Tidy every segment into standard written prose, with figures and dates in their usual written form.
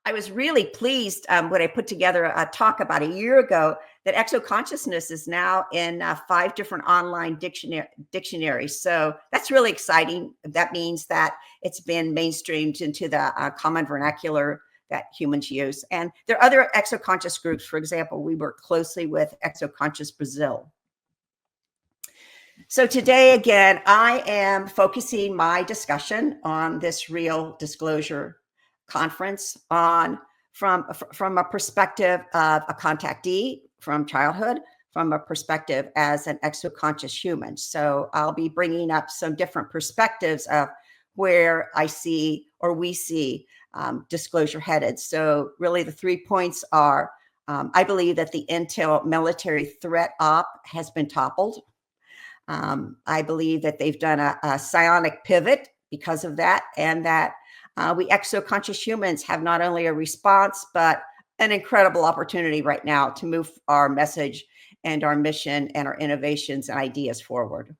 I was really pleased when I put together a talk about a year ago that exoconsciousness is now in 5 different online dictionaries. So that's really exciting. That means that it's been mainstreamed into the common vernacular that humans use. And there are other exoconscious groups. For example, we work closely with Exoconscious Brazil. So today, again, I am focusing my discussion on this Real Disclosure Conference from a perspective of a contactee from childhood, from a perspective as an exoconscious human. So I'll be bringing up some different perspectives of where I see, or we see, disclosure headed. So really the 3 points are, I believe that the Intel military threat op has been toppled. I believe that they've done a psionic pivot because of that, and that we exoconscious humans have not only a response, but an incredible opportunity right now to move our message and our mission and our innovations and ideas forward.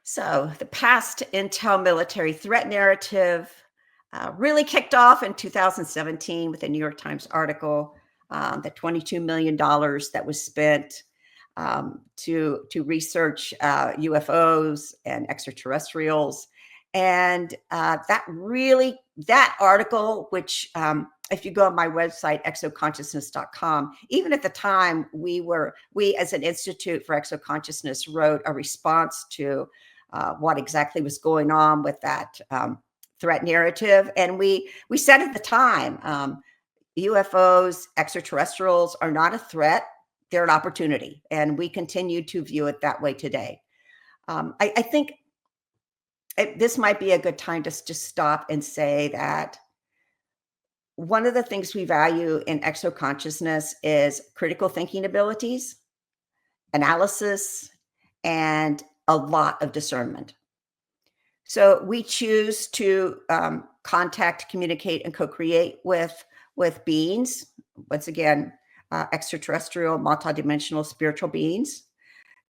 So the past Intel military threat narrative really kicked off in 2017 with a New York Times article, the $22 million that was spent to research UFOs and extraterrestrials. And that article, which if you go on my website, exoconsciousness.com, even at the time, we as an Institute for Exoconsciousness wrote a response to what exactly was going on with that threat narrative. And we said at the time, UFOs, extraterrestrials are not a threat. They're an opportunity. And we continue to view it that way today. I think this might be a good time to just stop and say that one of the things we value in exoconsciousness is critical thinking abilities, analysis, and a lot of discernment. So we choose to contact, communicate, and co-create with beings, once again, extraterrestrial, multidimensional spiritual beings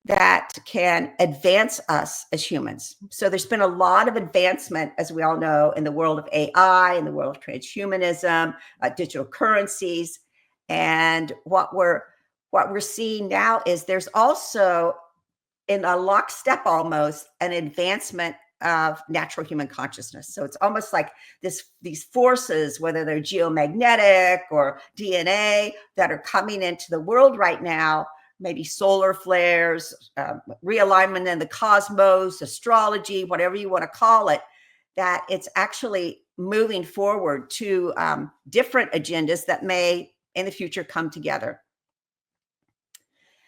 that can advance us as humans. So there's been a lot of advancement, as we all know, in the world of AI, in the world of transhumanism, digital currencies. And what we're seeing now is there's also, in a lockstep almost, an advancement of natural human consciousness. So it's almost like these forces, whether they're geomagnetic or DNA, that are coming into the world right now, maybe solar flares, realignment in the cosmos, astrology, whatever you want to call it, that it's actually moving forward to different agendas that may in the future come together.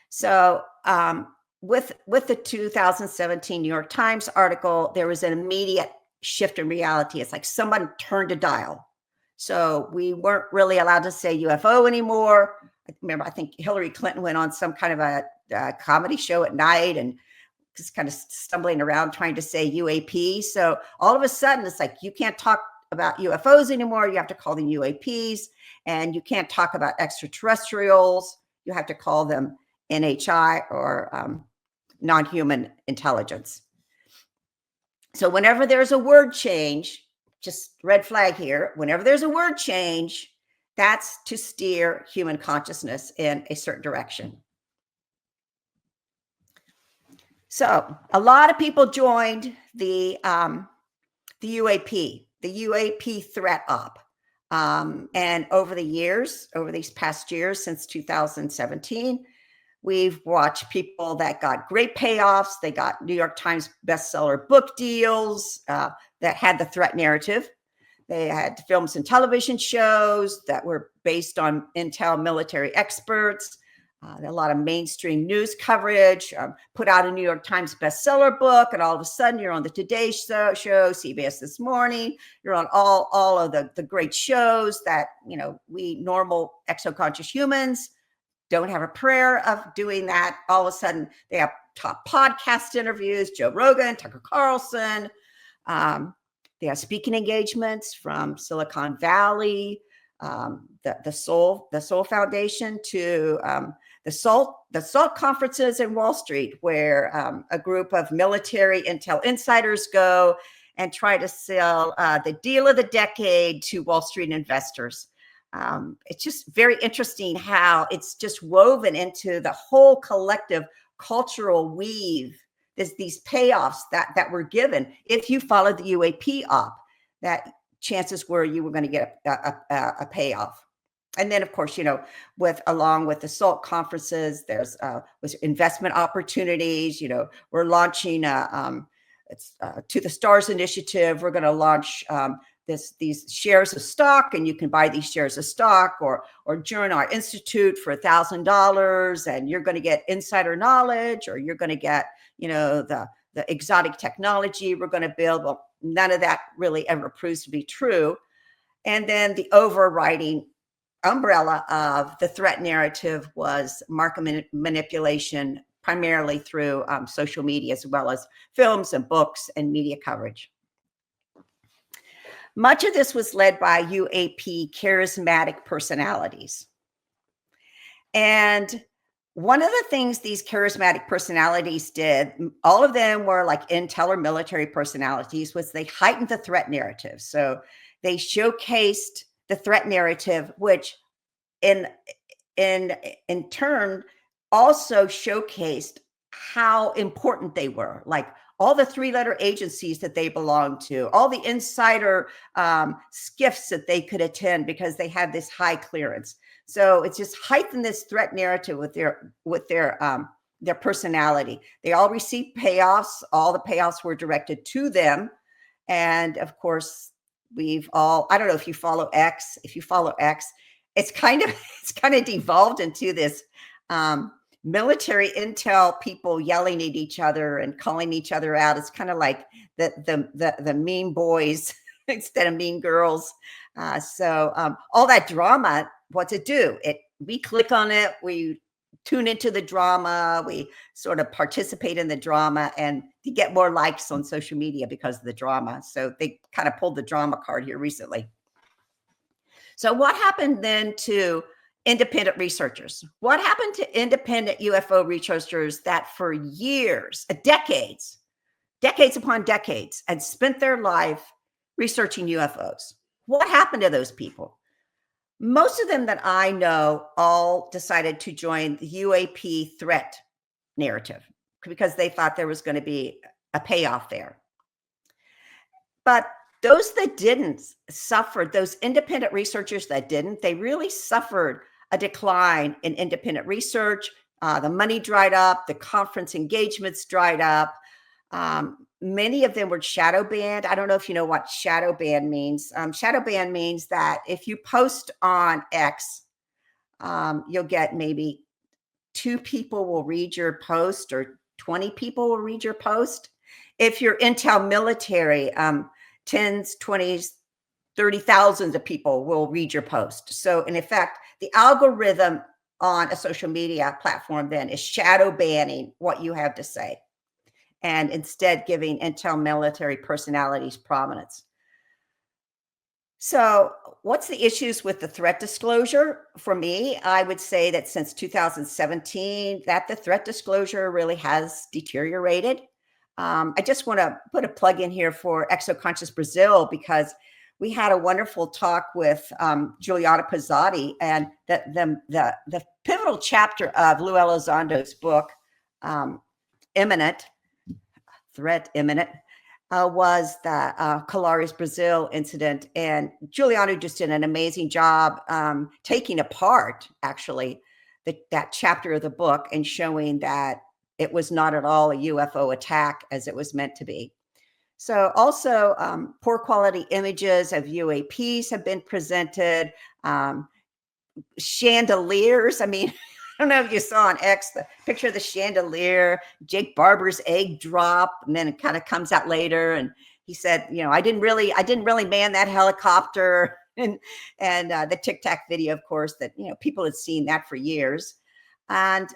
So with the 2017 New York Times article, there was an immediate shift in reality. It's like someone turned a dial. So we weren't really allowed to say UFO anymore. I think Hillary Clinton went on some kind of a comedy show at night and just kind of stumbling around trying to say UAP. So all of a sudden, it's like you can't talk about UFOs anymore. You have to call them UAPs. And you can't talk about extraterrestrials. You have to call them NHI, or non-human intelligence. So whenever there's a word change, just red flag here, whenever there's a word change, that's to steer human consciousness in a certain direction. So a lot of people joined the UAP threat op. And over these past years, since 2017, we've watched people that got great payoffs. They got New York Times bestseller book deals that had the threat narrative. They had films and television shows that were based on Intel military experts. A lot of mainstream news coverage, put out a New York Times bestseller book, and all of a sudden you're on the Today Show, CBS This Morning. You're on all of the great shows that, we normal exoconscious humans don't have a prayer of doing that. All of a sudden they have top podcast interviews, Joe Rogan, Tucker Carlson. They have speaking engagements from Silicon Valley, the Soul Foundation, to the SALT conferences in Wall Street, where a group of military intel insiders go and try to sell the deal of the decade to Wall Street investors. It's just very interesting how it's just woven into the whole collective cultural weave. There's these payoffs that were given if you followed the UAP op, that chances were you were going to get a payoff. And then, of course, along with the SALT conferences, there's was investment opportunities. We're launching it's To the Stars initiative. We're going to launch these shares of stock, and you can buy these shares of stock or join our institute for $1,000, and you're going to get insider knowledge, or you're going to get the exotic technology we're going to build. Well, none of that really ever proves to be true. And then the overriding umbrella of the threat narrative was market manipulation, primarily through social media, as well as films and books and media coverage. Much of this was led by UAP charismatic personalities. And one of the things these charismatic personalities did, all of them were like intel or military personalities, was they heightened the threat narrative. So they showcased the threat narrative, which in turn also showcased how important they were, like all the 3-letter agencies that they belonged to, all the insider skiffs that they could attend because they had this high clearance. So it's just heightened this threat narrative with their personality. They all received payoffs. All the payoffs were directed to them. And of course, I don't know if you follow X. If you follow X, it's kind of devolved into this military intel people yelling at each other and calling each other out. It's kind of like the mean boys instead of mean girls. So all that drama, what's it do? We click on it, we tune into the drama, we sort of participate in the drama, and you get more likes on social media because of the drama. So they kind of pulled the drama card here recently. So what happened then to independent researchers? What happened to independent UFO researchers that for years, decades upon decades, had spent their life researching UFOs? What happened to those people? Most of them that I know all decided to join the UAP threat narrative because they thought there was going to be a payoff there. But those that didn't suffered, those independent researchers that didn't, they really suffered a decline in independent research. The money dried up, the conference engagements dried up. Many of them were shadow banned. I don't know if you know what shadow ban means. Shadow ban means that if you post on X, you'll get maybe 2 people will read your post or 20 people will read your post. If you're intel military, 10s, 20s, 30,000 of people will read your post. So in effect, the algorithm on a social media platform then is shadow banning what you have to say, and instead giving intel military personalities prominence. So what's the issues with the threat disclosure? For me, I would say that since 2017, that the threat disclosure really has deteriorated. I just want to put a plug in here for Exoconscious Brazil, because we had a wonderful talk with Juliana Pizzotti, and the pivotal chapter of Lou Elizondo's book, Threat Imminent, was the Colares Brazil incident. And Juliana just did an amazing job taking apart, actually, that chapter of the book and showing that it was not at all a UFO attack as it was meant to be. So also poor quality images of UAPs have been presented. Chandeliers. I mean, I don't know if you saw on X the picture of the chandelier, Jake Barber's egg drop, and then it kind of comes out later. And he said, I didn't really man that helicopter. And the Tic Tac video, of course, that people had seen that for years. And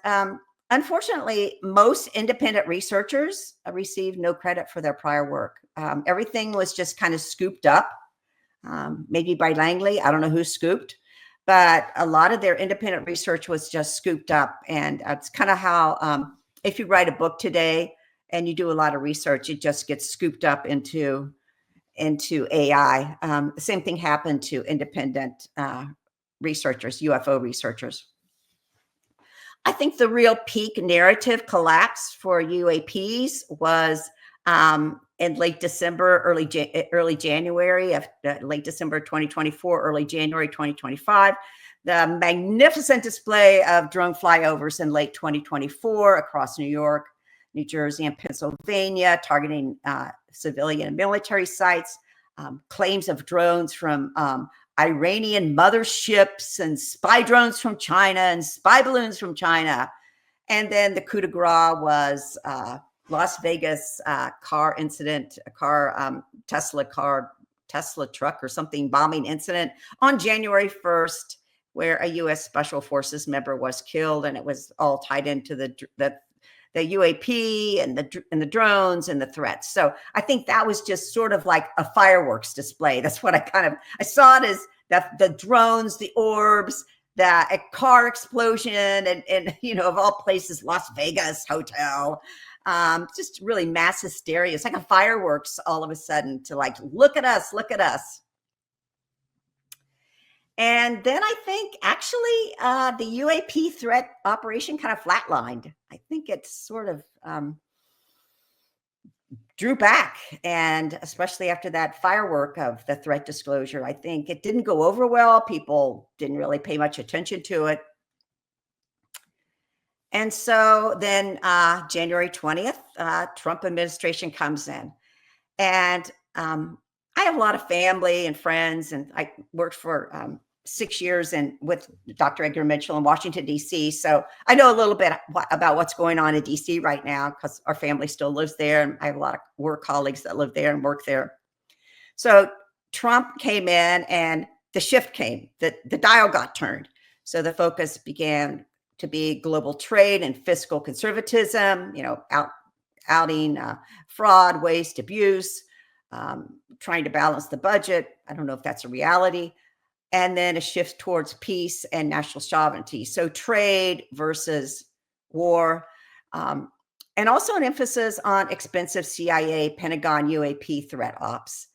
unfortunately, most independent researchers received no credit for their prior work. Everything was just kind of scooped up, maybe by Langley. I don't know who scooped, but a lot of their independent research was just scooped up. And it's kind of how, if you write a book today and you do a lot of research, it just gets scooped up into into AI. The same thing happened to independent researchers, UFO researchers. I think the real peak narrative collapse for UAPs was in late December, early January of late December 2024, early January 2025. The magnificent display of drone flyovers in late 2024 across New York, New Jersey, and Pennsylvania, targeting civilian and military sites. Claims of drones from Iranian motherships and spy drones from China and spy balloons from China. And then the coup de grace was Las Vegas car incident, Tesla truck or something bombing incident on January 1st, where a U.S. Special Forces member was killed, and it was all tied into the UAP and the drones and the threats. So I think that was just sort of like a fireworks display. That's what I saw it as, the drones, the orbs, a car explosion, and of all places, Las Vegas hotel. Just really mass hysteria. It's like a fireworks all of a sudden to like, look at us, look at us. And then I think actually the UAP threat operation kind of flatlined. I think it sort of drew back. And especially after that firework of the threat disclosure, I think it didn't go over well. People didn't really pay much attention to it. And so then January 20th, Trump administration comes in. And I have a lot of family and friends, and I worked for 6 years with Dr. Edgar Mitchell in Washington, D.C. So I know a little bit about what's going on in D.C. right now because our family still lives there. And I have a lot of work colleagues that live there and work there. So Trump came in and the shift came, the dial got turned. So the focus began to be global trade and fiscal conservatism, outing fraud, waste, abuse, trying to balance the budget. I don't know if that's a reality. And then a shift towards peace and national sovereignty. So trade versus war, and also an emphasis on expensive CIA, Pentagon, UAP threat ops.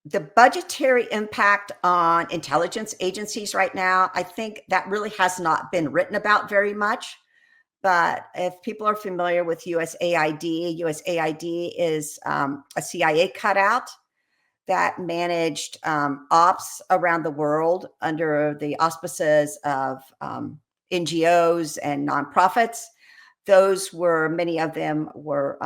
The budgetary impact on intelligence agencies right now, I think that really has not been written about very much. But if people are familiar with USAID, USAID is a CIA cutout that managed ops around the world under the auspices of NGOs and nonprofits. Many of them were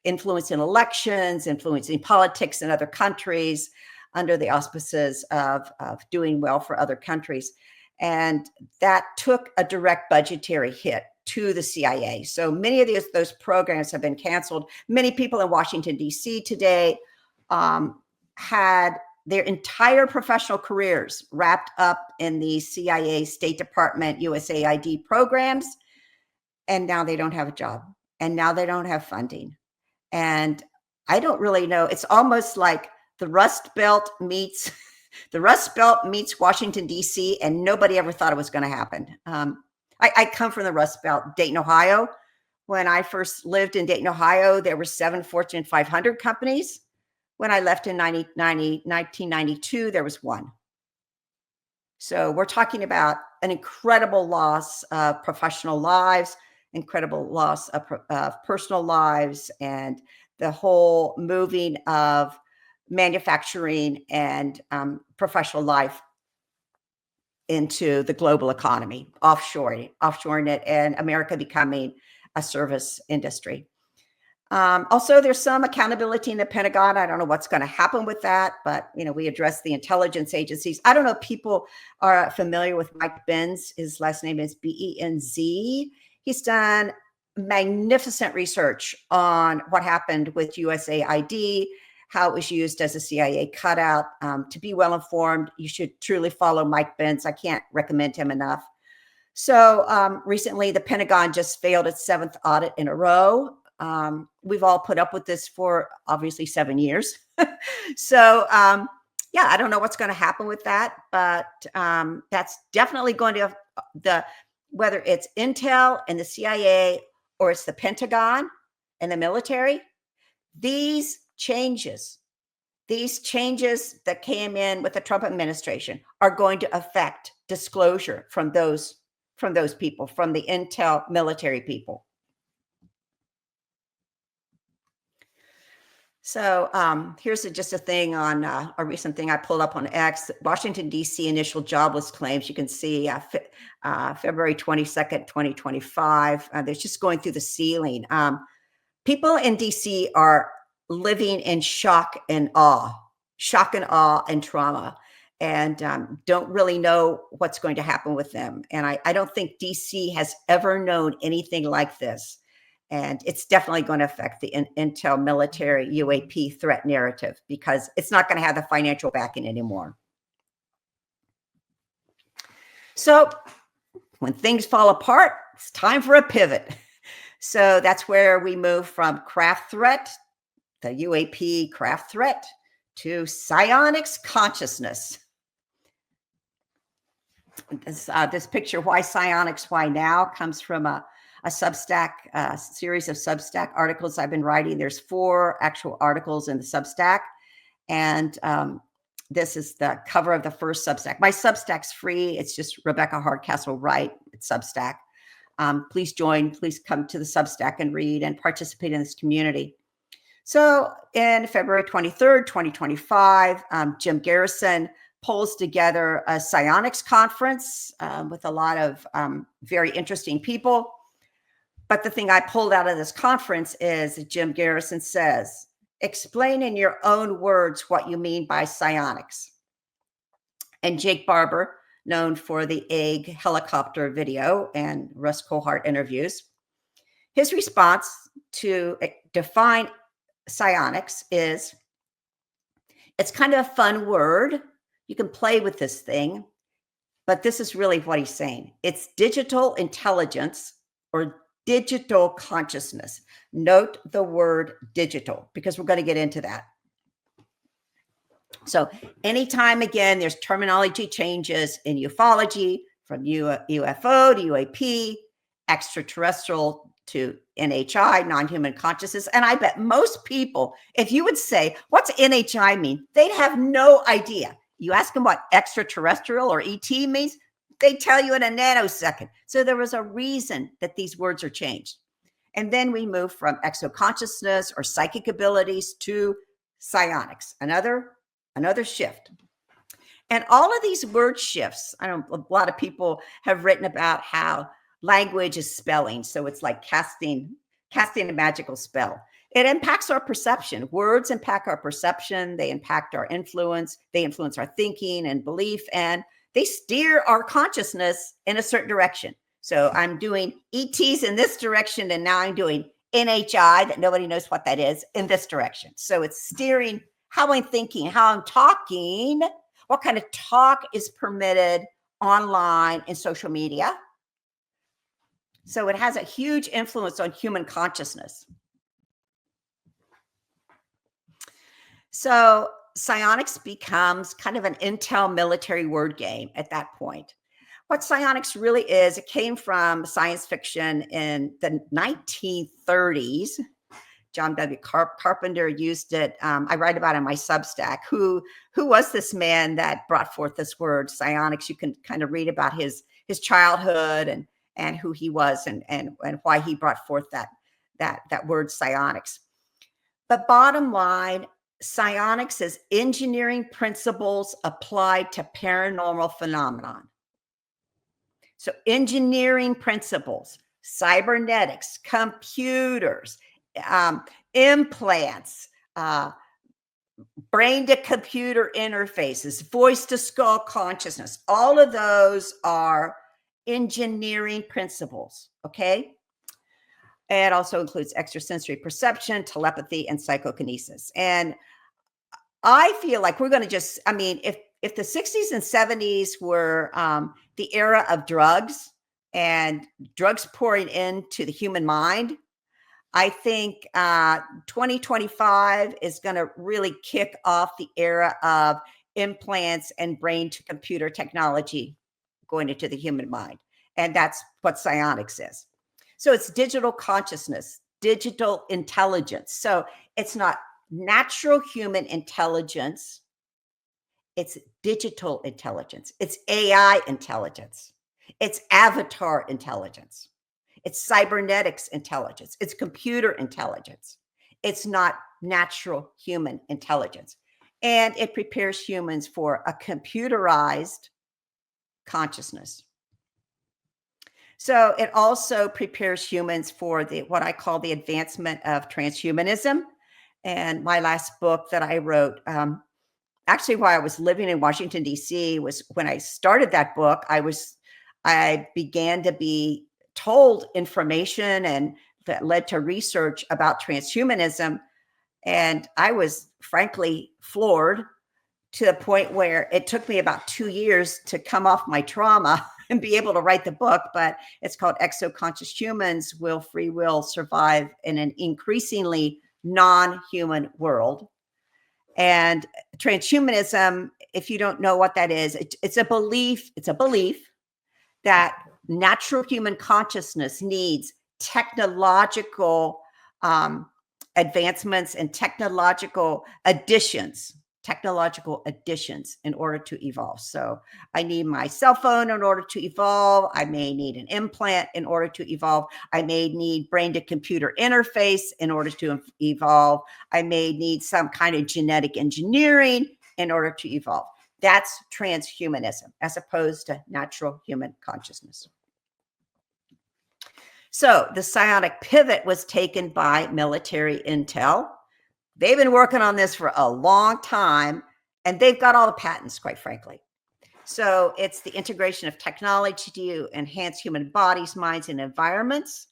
influencing elections, influencing politics in other countries under the auspices of doing well for other countries. And that took a direct budgetary hit to the CIA. So many of those programs have been canceled. Many people in Washington, D.C. today had their entire professional careers wrapped up in the CIA, State Department, USAID programs. And now they don't have a job. And now they don't have funding. And I don't really know. It's almost like the Rust Belt meets Washington, D.C., and nobody ever thought it was going to happen. I come from the Rust Belt, Dayton, Ohio. When I first lived in Dayton, Ohio, there were 7 Fortune 500 companies. When I left in 1992, there was 1. So we're talking about an incredible loss of professional lives, incredible loss of personal lives, and the whole moving of manufacturing and professional life into the global economy, offshoring it, and America becoming a service industry. Also, there's some accountability in the Pentagon. I don't know what's going to happen with that, but we address the intelligence agencies. I don't know if people are familiar with Mike Benz. His last name is B-E-N-Z. He's done magnificent research on what happened with USAID, how it was used as a CIA cutout. To be well informed, you should truly follow Mike Benz. I can't recommend him enough. So recently, the Pentagon just failed its 7th audit in a row. We've all put up with this for obviously 7 years. So yeah, I don't know what's going to happen with that, but that's definitely going to whether it's Intel and the CIA or it's the Pentagon and the military, these changes, these changes that came in with the Trump administration are going to affect disclosure from those people, from the intel military people. So here's just a thing on a recent thing I pulled up on X. Washington, D.C. initial jobless claims. You can see February 22nd, 2025. They're just going through the ceiling. People in D.C. are living in shock and awe and trauma, and don't really know what's going to happen with them. And I don't think D.C. has ever known anything like this. And it's definitely going to affect the intel military UAP threat narrative, because it's not going to have the financial backing anymore. So when things fall apart, it's time for a pivot. So that's where we move from craft threat, the UAP craft threat, to psionics consciousness. This picture, Why Psionics, Why Now, comes from a Substack series of Substack articles I've been writing. There's 4 actual articles in the Substack. And this is the cover of the first Substack. My Substack's free. It's just Rebecca Hardcastle Wright at Substack. Please come to the Substack and read and participate in this community. So in February 23rd, 2025, Jim Garrison pulls together a psionics conference with a lot of very interesting people. But the thing I pulled out of this conference is Jim Garrison says, explain in your own words what you mean by psionics. And Jake Barber, known for the egg helicopter video and Russ Cohart interviews, his response to define psionics is, it's kind of a fun word. You can play with this thing, but this is really what he's saying. It's digital intelligence or digital consciousness. Note the word digital, because we're going to get into that. So anytime, again, there's terminology changes in ufology, from UFO to UAP, extraterrestrial to NHI, non-human consciousness. And I bet most people, if you would say, what's NHI mean? They'd have no idea. You ask them what extraterrestrial or ET means, they tell you in a nanosecond. So there was a reason that these words are changed. And then we move from exoconsciousness or psychic abilities to psionics, another shift. And all of these word shifts, a lot of people have written about how language is spelling. So it's like casting a magical spell. It impacts our perception. Words impact our perception. They impact our influence. They influence our thinking and belief, and they steer our consciousness in a certain direction. So I'm doing ETs in this direction, and now I'm doing NHI, that nobody knows what that is, in this direction. So it's steering how I'm thinking, how I'm talking, what kind of talk is permitted online and social media. So it has a huge influence on human consciousness. So psionics becomes kind of an intel military word game at that point. What psionics really is, it came from science fiction in the 1930s. John W. Carpenter used it. I write about it in my Substack. Who was this man that brought forth this word psionics? You can kind of read about his childhood and who he was and why he brought forth that word psionics. But bottom line, psionics is engineering principles applied to paranormal phenomenon. So engineering principles, cybernetics, computers, implants, brain to computer interfaces, voice to skull consciousness, all of those are engineering principles, okay? It also includes extrasensory perception, telepathy, and psychokinesis. And I feel like we're going to just, if the 60s and 70s were the era of drugs and drugs pouring into the human mind, I think 2025 is going to really kick off the era of implants and brain to computer technology going into the human mind. And that's what psionics is. So it's digital consciousness, digital intelligence. So it's not natural human intelligence, it's digital intelligence, it's AI intelligence, it's avatar intelligence, it's cybernetics intelligence, it's computer intelligence. It's not natural human intelligence. And it prepares humans for a computerized consciousness. So it also prepares humans for what I call the advancement of transhumanism. And my last book that I wrote, actually while I was living in Washington, D.C., was when I started that book, I began to be told information and that led to research about transhumanism. And I was frankly floored to the point where it took me about 2 years to come off my trauma and be able to write the book. But it's called Exoconscious Humans: Will Free Will Survive in an Increasingly Non-Human World? And transhumanism, if you don't know what that is, it's a belief that natural human consciousness needs technological advancements and technological additions in order to evolve. So I need my cell phone in order to evolve. I may need an implant in order to evolve. I may need brain to computer interface in order to evolve. I may need some kind of genetic engineering in order to evolve. That's transhumanism as opposed to natural human consciousness. So the psionic pivot was taken by military intel. They've been working on this for a long time, and they've got all the patents, quite frankly. So it's the integration of technology to enhance human bodies, minds, and environments,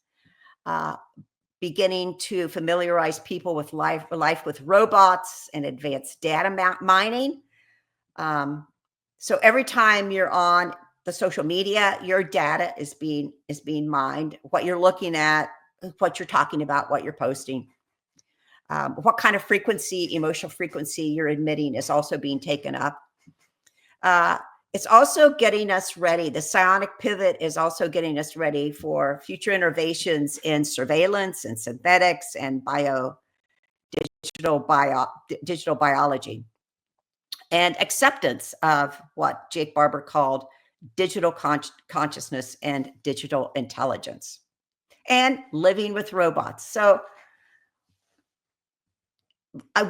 beginning to familiarize people with life with robots and advanced data mining. So every time you're on the social media, your data is being mined. What you're looking at, what you're talking about, what you're posting, what kind of frequency, emotional frequency you're emitting is also being taken up. It's also getting us ready. The psionic pivot is also getting us ready for future innovations in surveillance and synthetics and digital biology, and acceptance of what Jake Barber called digital consciousness and digital intelligence, and living with robots. So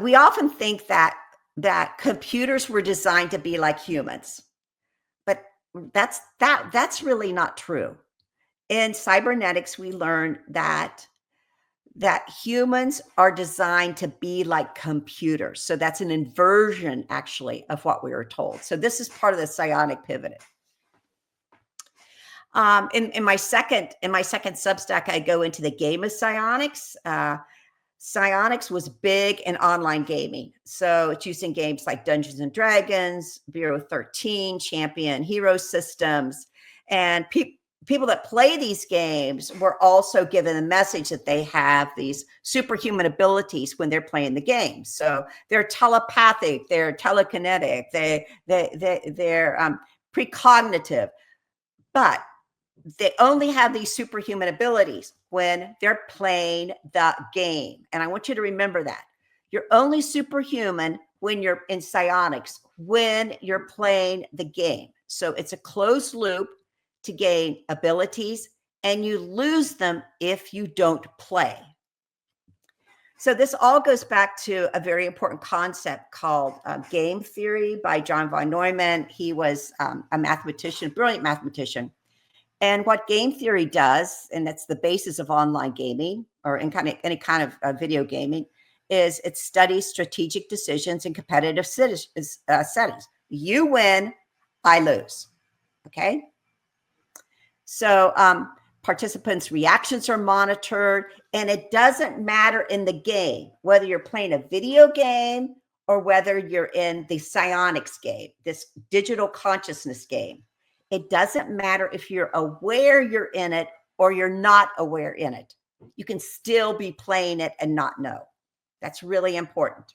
we often think that computers were designed to be like humans, but that's really not true. In cybernetics, we learned that humans are designed to be like computers. So that's an inversion, actually, of what we were told. So this is part of the psionic pivot. In my second Substack, I go into the game of psionics. Psionics was big in online gaming. So it's using games like Dungeons and Dragons, Bureau 13, Champion Hero Systems. And people that play these games were also given a message that they have these superhuman abilities when they're playing the game. So they're telepathic, they're telekinetic, they're precognitive. But they only have these superhuman abilities when they're playing the game. And I want you to remember that. You're only superhuman when you're in psionics, when you're playing the game. So it's a closed loop to gain abilities, and you lose them if you don't play. So this all goes back to a very important concept called game theory by John von Neumann. He was a mathematician, brilliant mathematician. And what game theory does, and that's the basis of online gaming or any kind of video gaming, is it studies strategic decisions in competitive settings. You win, I lose. Okay. So participants' reactions are monitored, and it doesn't matter in the game whether you're playing a video game or whether you're in the psionics game, this digital consciousness game. It doesn't matter if you're aware you're in it or you're not aware in it. You can still be playing it and not know. That's really important.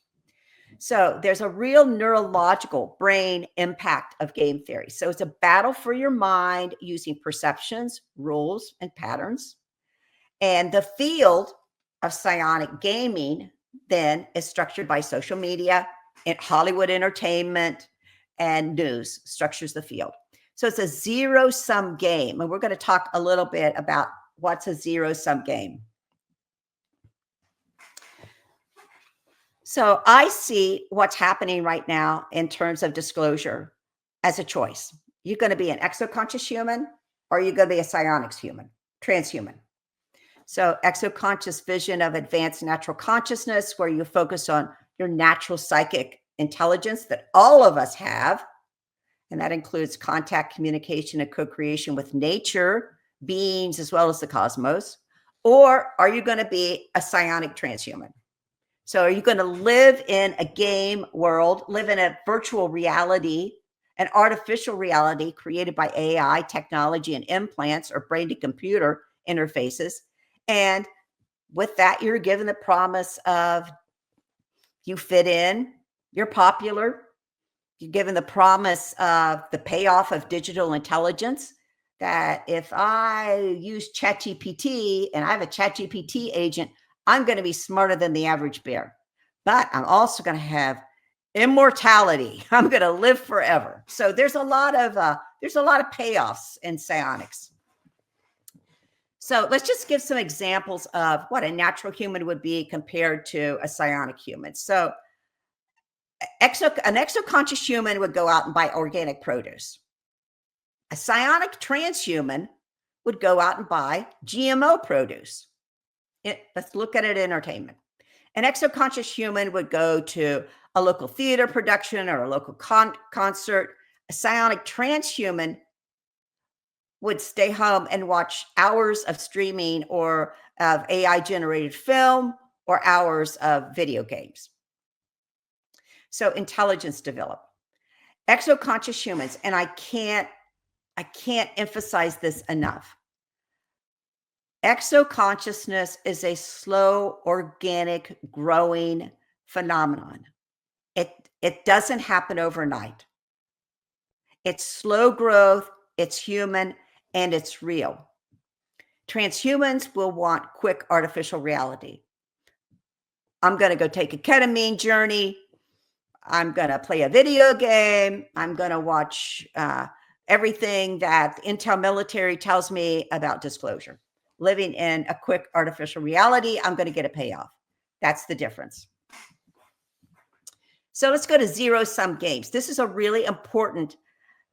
So there's a real neurological brain impact of game theory. So it's a battle for your mind using perceptions, rules, and patterns. And the field of psionic gaming then is structured by social media and Hollywood entertainment and news structures the field. So it's a zero-sum game. And we're going to talk a little bit about what's a zero-sum game. So I see what's happening right now in terms of disclosure as a choice. You're going to be an exoconscious human, or you're going to be a psionics human, transhuman. So exoconscious vision of advanced natural consciousness, where you focus on your natural psychic intelligence that all of us have. And that includes contact, communication, and co-creation with nature, beings, as well as the cosmos. Or are you going to be a psionic transhuman? So are you going to live in a game world, live in a virtual reality, an artificial reality created by AI, technology, and implants or brain-to-computer interfaces? And with that, you're given the promise of you fit in, you're popular, you're given the promise of the payoff of digital intelligence, that if I use ChatGPT and I have a ChatGPT agent, I'm going to be smarter than the average bear, but I'm also going to have immortality. I'm going to live forever. So there's a lot of payoffs in psionics. So let's just give some examples of what a natural human would be compared to a psionic human. So an exoconscious human would go out and buy organic produce. A psionic transhuman would go out and buy GMO produce. Let's look at it in entertainment. An exoconscious human would go to a local theater production or a local concert. A psionic transhuman would stay home and watch hours of streaming or of AI-generated film or hours of video games. So intelligence develop. Exoconscious humans, and I can't emphasize this enough. Exoconsciousness is a slow, organic, growing phenomenon. It doesn't happen overnight. It's slow growth, it's human, and it's real. Transhumans will want quick artificial reality. I'm going to go take a ketamine journey. I'm going to play a video game. I'm going to watch everything that the Intel military tells me about disclosure. Living in a quick artificial reality, I'm going to get a payoff. That's the difference. So let's go to zero-sum games. This is a really important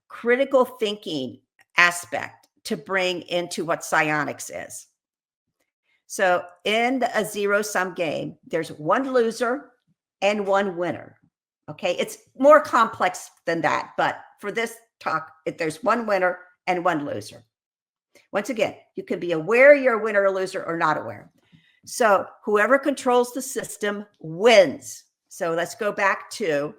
critical thinking aspect to bring into what psionics is. So in a zero-sum game, there's one loser and one winner. Okay, it's more complex than that, but for this talk, there's one winner and one loser. Once again, you can be aware you're a winner or loser or not aware. So whoever controls the system wins. So let's go back to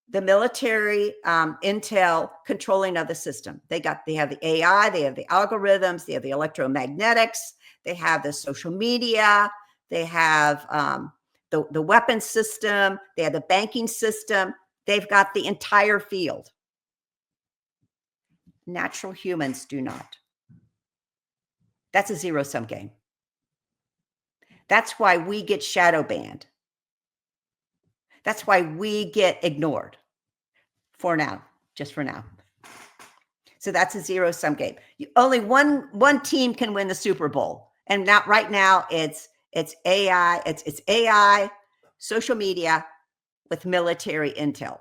the military intel controlling of the system. They have the AI, they have the algorithms, they have the electromagnetics, they have the social media, they have the weapons system, they have the banking system. They've got the entire field. Natural humans do not. That's a zero-sum game. That's why we get shadow banned. That's why we get ignored. For now, just for now. So that's a zero-sum game. Only one team can win the Super Bowl, and not right now. It's AI. It's AI, social media, with military intel.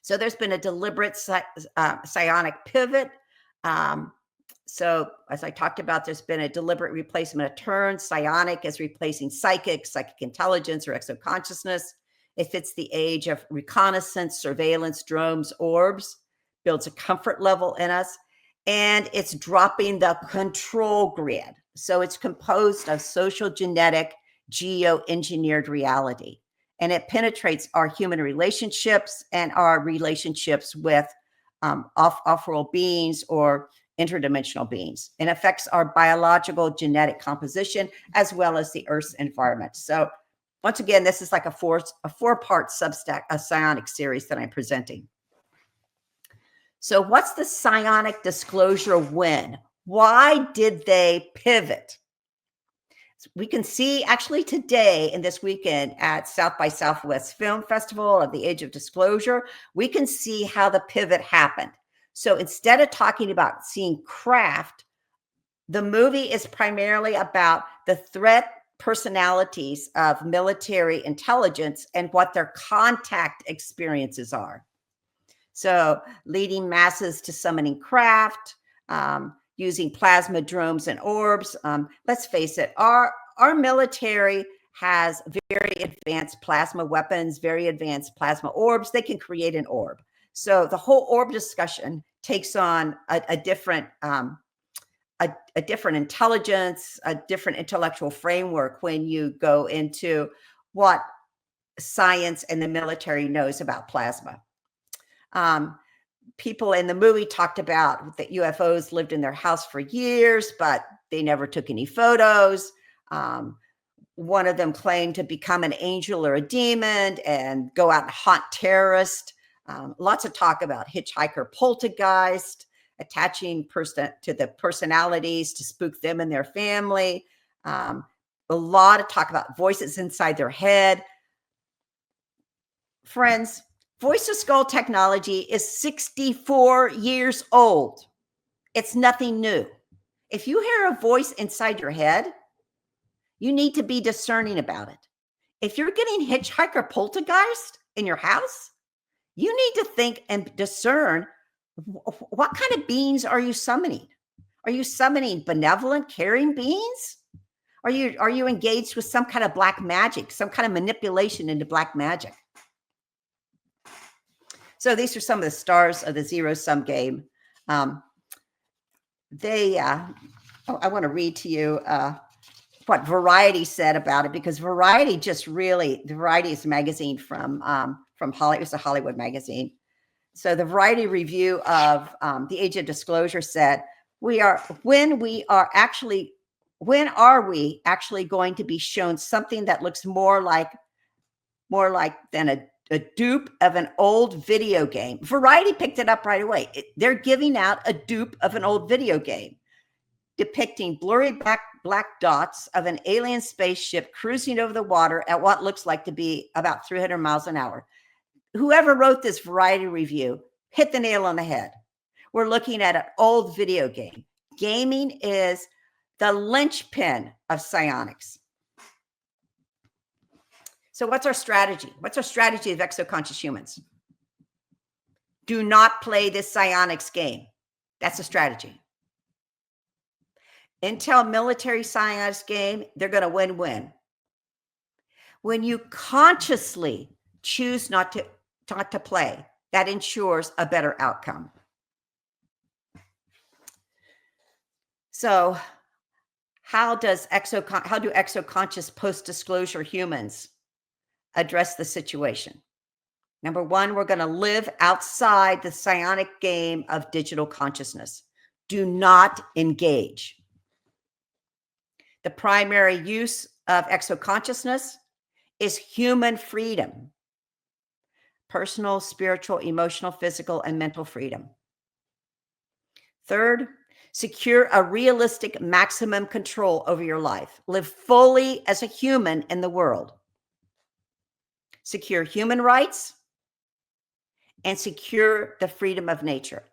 So there's been a deliberate psionic pivot. So as I talked about, there's been a deliberate replacement of turns. Psionic is replacing psychic intelligence, or exoconsciousness. It fits the age of reconnaissance, surveillance, drones, orbs, builds a comfort level in us, and it's dropping the control grid. So it's composed of social, genetic, geo-engineered reality, and it penetrates our human relationships and our relationships with off-world beings or interdimensional beings, and affects our biological genetic composition as well as the Earth's environment. So once again, this is like a four-part Substack, a psionic series that I'm presenting. So what's the psionic disclosure win? Why did they pivot? We can see actually today and this weekend at South by Southwest Film Festival of the Age of Disclosure, we can see how the pivot happened. So instead of talking about seeing craft, the movie is primarily about the threat personalities of military intelligence and what their contact experiences are. So leading masses to summoning craft, using plasma drones and orbs. Let's face it, our military has very advanced plasma weapons, very advanced plasma orbs. They can create an orb. So the whole orb discussion takes on a different a different intelligence, a different intellectual framework when you go into what science and the military knows about plasma. People in the movie talked about that UFOs lived in their house for years, but they never took any photos. One of them claimed to become an angel or a demon and go out and haunt terrorists. Lots of talk about hitchhiker poltergeist, attaching to the personalities to spook them and their family. A lot of talk about voices inside their head. Friends, voice to skull technology is 64 years old. It's nothing new. If you hear a voice inside your head, you need to be discerning about it. If you're getting hitchhiker poltergeist in your house, you need to think and discern what kind of beings are you summoning? Are you summoning benevolent, caring beings? Are you engaged with some kind of black magic, some kind of manipulation into black magic? So these are some of the stars of the zero-sum game. I want to read to you what Variety said about it, because Variety Variety is a magazine from Hollywood. It's a Hollywood magazine. So the Variety review of the Age of Disclosure said, when are we actually going to be shown something that looks more like than a dupe of an old video game? Variety picked it up right away. They're giving out a dupe of an old video game, depicting blurry black dots of an alien spaceship cruising over the water at what looks like to be about 300 miles an hour. Whoever wrote this Variety review hit the nail on the head. We're looking at an old video game. Gaming is the linchpin of psionics. So what's our strategy? What's our strategy of exoconscious humans? Do not play this psionics game. That's a strategy. Intel military psionics game, they're going to win-win. When you consciously choose not to play, that ensures a better outcome. So how do exoconscious post-disclosure humans address the situation? Number one, we're going to live outside the psionic game of digital consciousness. Do not engage. The primary use of exoconsciousness is human freedom. Personal, spiritual, emotional, physical, and mental freedom. Third, secure a realistic maximum control over your life. Live fully as a human in the world. Secure human rights and secure the freedom of nature.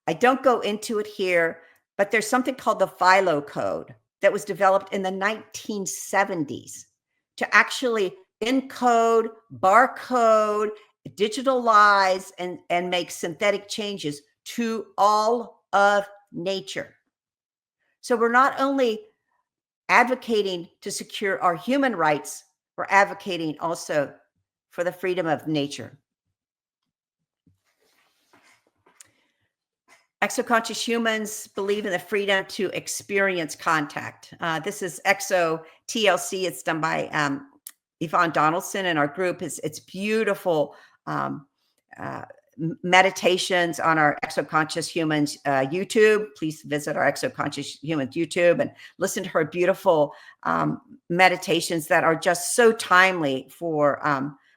I don't go into it here, but there's something called the Philo Code that was developed in the 1970s to actually encode, barcode, digitalize, and make synthetic changes to all of nature. So we're not only advocating to secure our human rights, we're advocating also for the freedom of nature. Exoconscious humans believe in the freedom to experience contact. This is Exo TLC. It's done by Yvonne Donaldson and our group. It's beautiful meditations on our Exoconscious Humans YouTube. Please visit our Exoconscious Humans YouTube and listen to her beautiful meditations that are just so timely for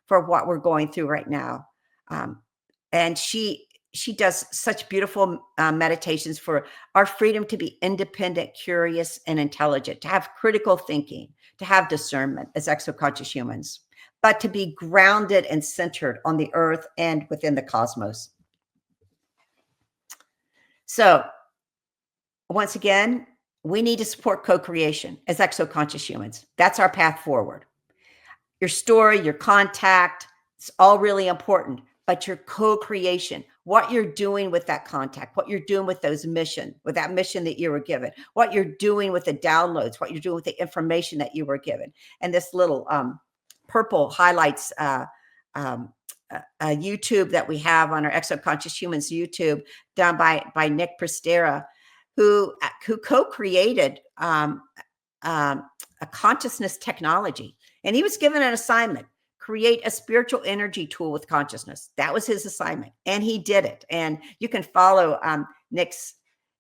what we're going through right now. And she she does such beautiful meditations for our freedom to be independent, curious, and intelligent, to have critical thinking, to have discernment as exoconscious humans, but to be grounded and centered on the earth and within the cosmos. So once again, we need to support co-creation as exoconscious humans. That's our path forward. Your story, your contact, it's all really important, but your co-creation, what you're doing with that contact, what you're doing with those mission, with that mission that you were given, what you're doing with the downloads, what you're doing with the information that you were given. And this little purple highlights a YouTube that we have on our Exoconscious Humans YouTube, done by Nick Prestera, who co-created a consciousness technology. And he was given an assignment: create a spiritual energy tool with consciousness. That was his assignment, and he did it. And you can follow Nick's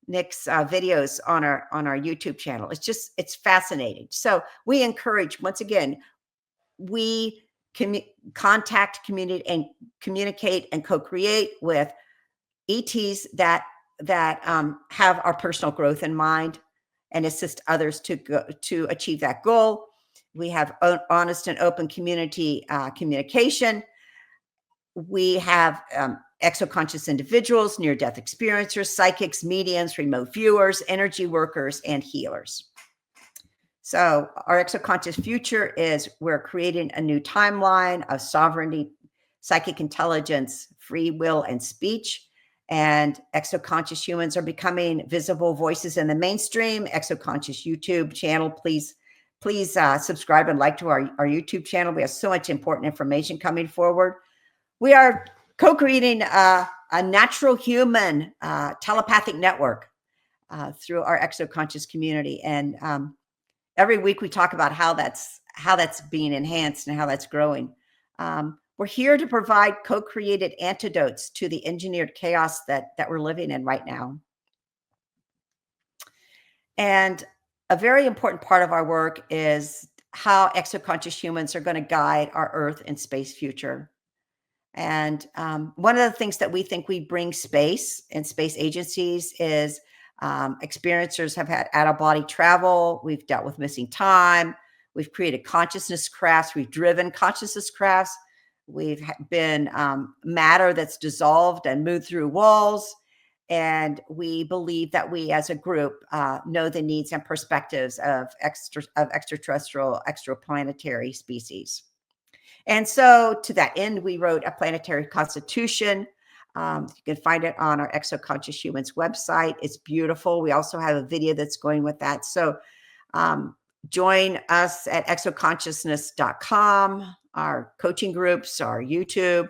videos on our YouTube channel. It's fascinating. So we encourage, once again, we contact, communicate, and co-create with ETs that have our personal growth in mind and assist others to achieve that goal. We have honest and open community communication. We have exoconscious individuals, near-death experiencers, psychics, mediums, remote viewers, energy workers, and healers. So our exoconscious future is we're creating a new timeline of sovereignty, psychic intelligence, free will, and speech. And exoconscious humans are becoming visible voices in the mainstream. Exoconscious YouTube channel, please subscribe and like to our YouTube channel. We have so much important information coming forward. We are co-creating a natural human telepathic network through our exoconscious community. And every week we talk about how that's being enhanced and how that's growing. We're here to provide co-created antidotes to the engineered chaos that we're living in right now. And a very important part of our work is how exoconscious humans are going to guide our Earth and space future. And one of the things that we think we bring space and space agencies is experiencers have had out-of-body travel. We've dealt with missing time. We've created consciousness crafts. We've driven consciousness crafts. We've been matter that's dissolved and moved through walls. And we believe that we as a group know the needs and perspectives of extraterrestrial, extraplanetary species. And so to that end, we wrote a planetary constitution. You can find it on our Exoconscious Humans website. It's beautiful. We also have a video that's going with that. So join us at exoconsciousness.com, our coaching groups, our YouTube.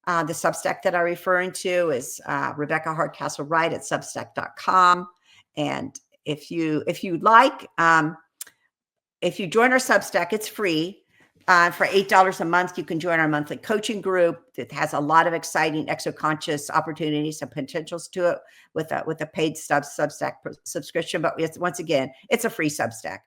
The Substack that I'm referring to is Rebecca Hardcastle Wright at substack.com. And if you'd like, if you join our Substack, it's free. For $8 a month, you can join our monthly coaching group. It has a lot of exciting exoconscious opportunities and potentials to it with a paid Substack subscription. But once again, it's a free Substack.